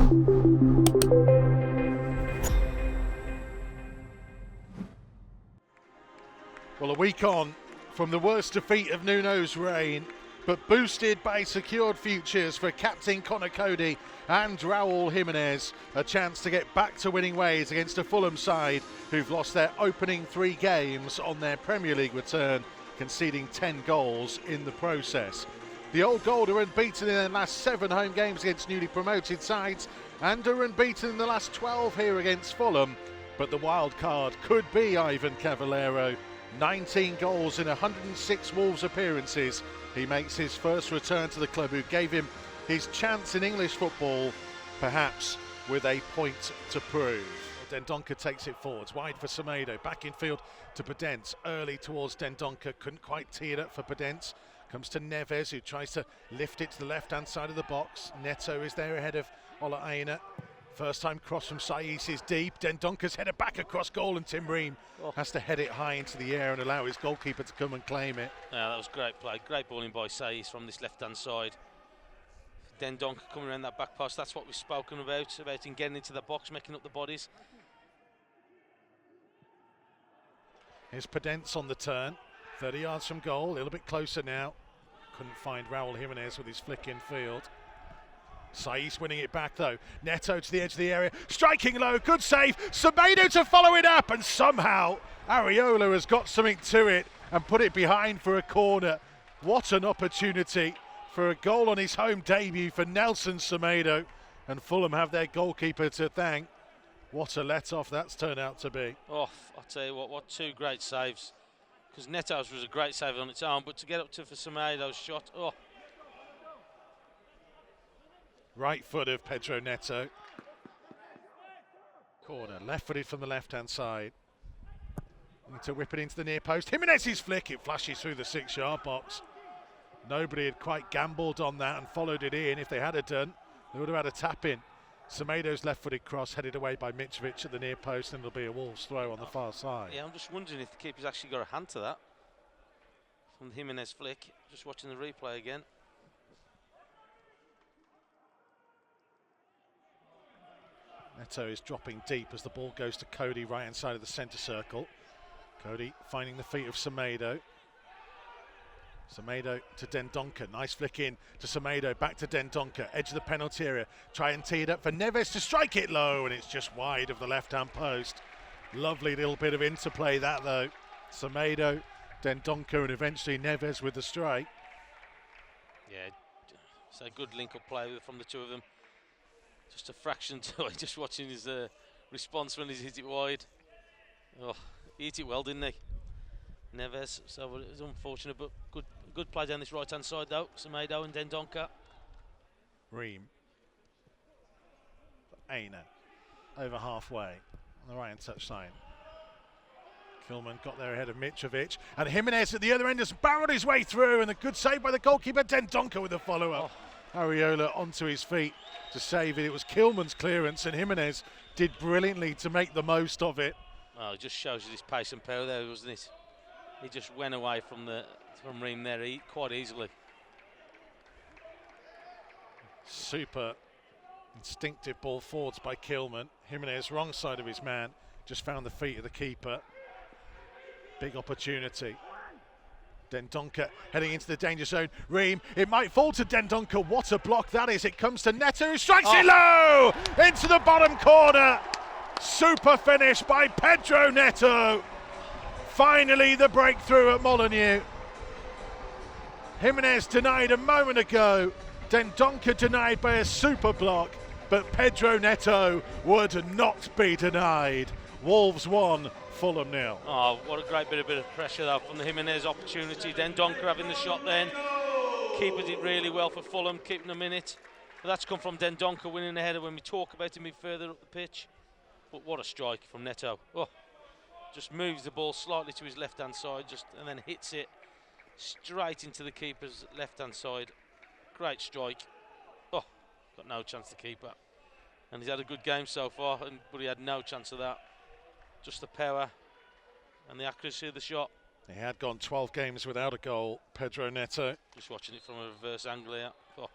Well, a week on from the worst defeat of Nuno's reign, but boosted by secured futures for captain Conor Coady and Raul Jimenez, a chance to get back to winning ways against a Fulham side who've lost their opening 3 games on their Premier League return, conceding 10 goals in the process. The Old Gold are unbeaten in their last 7 home games against newly promoted sides and are unbeaten in the last 12 here against Fulham, but the wild card could be Ivan Cavallero. 19 goals in 106 Wolves appearances. He makes his first return to the club who gave him his chance in English football, perhaps with a point to prove. Dendoncker takes it forwards, wide for Semedo, back in field to Pedence, early towards Dendoncker, couldn't quite tee it up for Pedence. Comes to Neves, who tries to lift it to the left-hand side of the box. Neto is there ahead of Ola Aina. First time cross from Saiss is deep. Dendoncker's headed back across goal, and Tim Ream has to head it high into the air and allow his goalkeeper to come and claim it. Yeah, that was great play. Great balling by Saiss from this left-hand side. Dendoncker coming around that back post. That's what we've spoken about him getting into the box, making up the bodies. Here's Pedence on the turn. 30 yards from goal, a little bit closer now. Couldn't find Raul Jimenez with his flick in field. Saiss winning it back though. Neto to the edge of the area, striking low, good save. Semedo to follow it up, and somehow Areola has got something to it and put it behind for a corner. What an opportunity for a goal on his home debut for Nelson Semedo, and Fulham have their goalkeeper to thank. What a let-off that's turned out to be. Oh, I'll tell you what 2 great saves. Because Neto's was a great save on its own, but to get up to for Semedo's shot, oh. Right foot of Pedro Neto. Corner, left-footed from the left-hand side. Need to whip it into the near post. Jimenez's flick, it flashes through the 6-yard box. Nobody had quite gambled on that and followed it in. If they had done, they would have had a tap-in. Semedo's left-footed cross headed away by Mitrovic at the near post, and it'll be a Wolves throw on the far side. Yeah, I'm just wondering if the keeper's actually got a hand to that. From the Jimenez flick. Just watching the replay again. Neto is dropping deep as the ball goes to Coady right hand side of the centre circle. Coady finding the feet of Semedo. Semedo to Dendoncker, nice flick in to Semedo, back to Dendoncker, edge of the penalty area, try and tee it up for Neves to strike it low, and it's just wide of the left hand post. Lovely little bit of interplay that though. Semedo, Dendoncker, and eventually Neves with the strike. Yeah, it's a good link up play from the two of them. Just a fraction to it, just watching his response when he's hit it wide. Oh, he hit it well, didn't he? Neves, so it was unfortunate, but good play down this right-hand side though. Semedo and Dendoncker. Ream. Aina, over halfway on the right-hand touch line. Kilman got there ahead of Mitrovic, and Jimenez at the other end has barreled his way through, and a good save by the goalkeeper. Dendoncker with a follow-up. Areola onto his feet to save it. It was Kilman's clearance, and Jimenez did brilliantly to make the most of it. Oh, it just shows you his pace and power there, wasn't it? He just went away from Ream there quite easily. Super instinctive ball forwards by Kilman. Jimenez wrong side of his man, just found the feet of the keeper. Big opportunity. Dendoncker heading into the danger zone. Ream, it might fall to Dendoncker. What a block that is. It comes to Neto, who strikes it low into the bottom corner. Super finish by Pedro Neto. Finally the breakthrough at Molineux. Jimenez denied a moment ago. Dendoncker denied by a super block, but Pedro Neto would not be denied. Wolves 1, Fulham 0. Oh, what a great bit of pressure though from the Jimenez opportunity. Dendoncker having the shot then. Keeper did really well for Fulham, keeping them in it. But that's come from Dendoncker winning the header when we talk about him further up the pitch. But what a strike from Neto. Oh, just moves the ball slightly to his left-hand side and then hits it straight into the keeper's left-hand side. Great strike. Oh, got no chance to keep it. And he's had a good game so far, but he had no chance of that. Just the power and the accuracy of the shot. He had gone 12 games without a goal, Pedro Neto. Just watching it from a reverse angle here. Oh.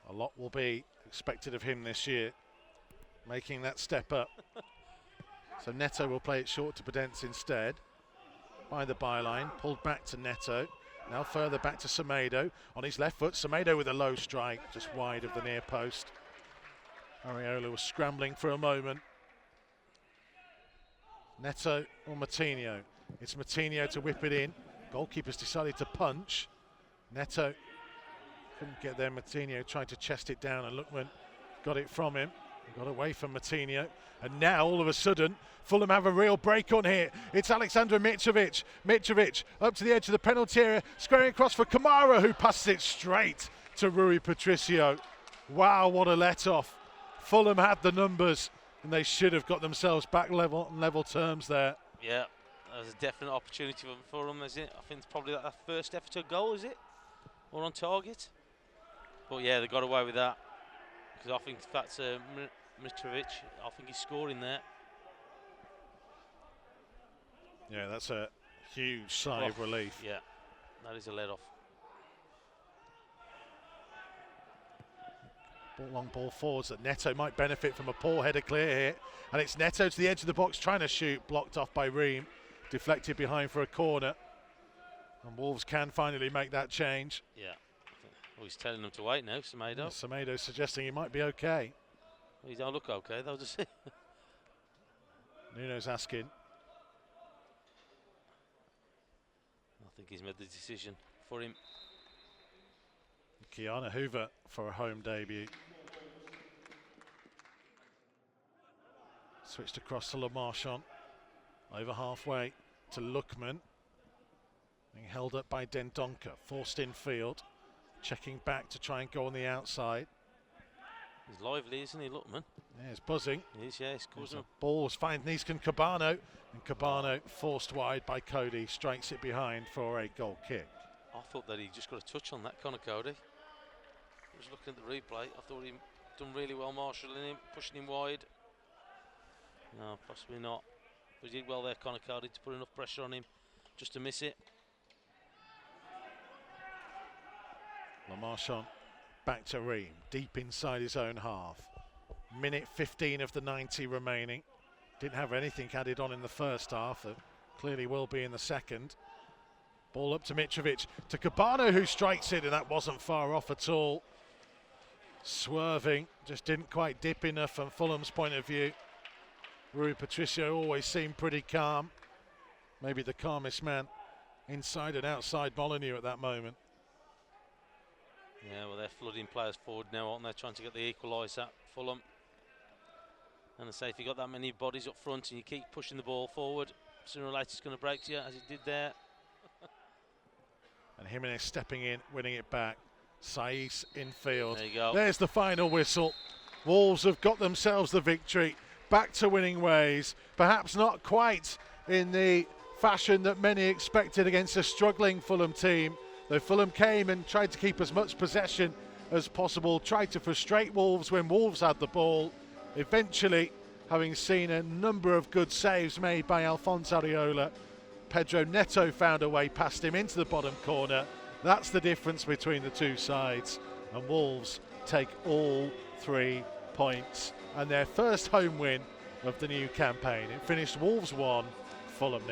A lot will be expected of him this year, making that step up. So Neto will play it short to Podence instead. By the byline, pulled back to Neto. Now further back to Semedo. On his left foot, Semedo with a low strike, just wide of the near post. Areola was scrambling for a moment. Neto or Moutinho. It's Moutinho to whip it in. Goalkeeper's decided to punch. Neto couldn't get there. Moutinho tried to chest it down and Lookman got it from him. Got away from Moutinho. And now all of a sudden Fulham have a real break on here. It's Aleksandar Mitrovic. Mitrovic up to the edge of the penalty area, squaring across for Kamara, who passes it straight to Rui Patricio. Wow, what a let-off. Fulham had the numbers and they should have got themselves back level terms there. Yeah, there's a definite opportunity for them, isn't it? I think it's probably that first effort to goal, is it? Or on target? But yeah, they got away with that. Because I think that's Mitrovic. I think he's scoring there. Yeah, that's a huge sigh of relief. Yeah, that is a let-off. Long ball forwards that Neto might benefit from a poor header clear here. And it's Neto to the edge of the box trying to shoot, blocked off by Ream. Deflected behind for a corner. And Wolves can finally make that change. Yeah. Well, he's telling them to wait now, Semedo. Yeah, Semedo suggesting he might be okay. He don't look okay, they'll just see. Nuno's asking. I think he's made the decision for him. ki-jana Hoover for a home debut. Switched across to Le Marchand. Over halfway to Lookman. Being held up by Dendoncker. Forced in field. Checking back to try and go on the outside. He's lively, isn't he, Lookman? Yeah, he's buzzing. He is, yeah, he's causing. Balls find Niskan Cabano. And Cabano forced wide by Cody. Strikes it behind for a goal kick. I thought that he just got a touch on that, Connor Cody. I was looking at the replay. I thought he done really well marshalling him, pushing him wide. No, possibly not. But he did well there, Connor Cody, to put enough pressure on him just to miss it. Le Marchand back to Ream, deep inside his own half. Minute 15 of the 90 remaining. Didn't have anything added on in the first half. Clearly will be in the second. Ball up to Mitrovic, to Cabano, who strikes it, and that wasn't far off at all. Swerving, just didn't quite dip enough from Fulham's point of view. Rui Patricio always seemed pretty calm. Maybe the calmest man inside and outside Molineux at that moment. Yeah, well, they're flooding players forward now, aren't they? Trying to get the equaliser, Fulham. And I say, if you've got that many bodies up front and you keep pushing the ball forward, sooner or later it's going to break to you, as it did there. And Jimenez stepping in, winning it back. Saiz in field. There you go. There's the final whistle. Wolves have got themselves the victory. Back to winning ways. Perhaps not quite in the fashion that many expected against a struggling Fulham team. Though Fulham came and tried to keep as much possession as possible, tried to frustrate Wolves when Wolves had the ball. Eventually, having seen a number of good saves made by Alphonse Areola, Pedro Neto found a way past him into the bottom corner. That's the difference between the two sides. And Wolves take all 3 points and their first home win of the new campaign. It finished Wolves 1, Fulham 0.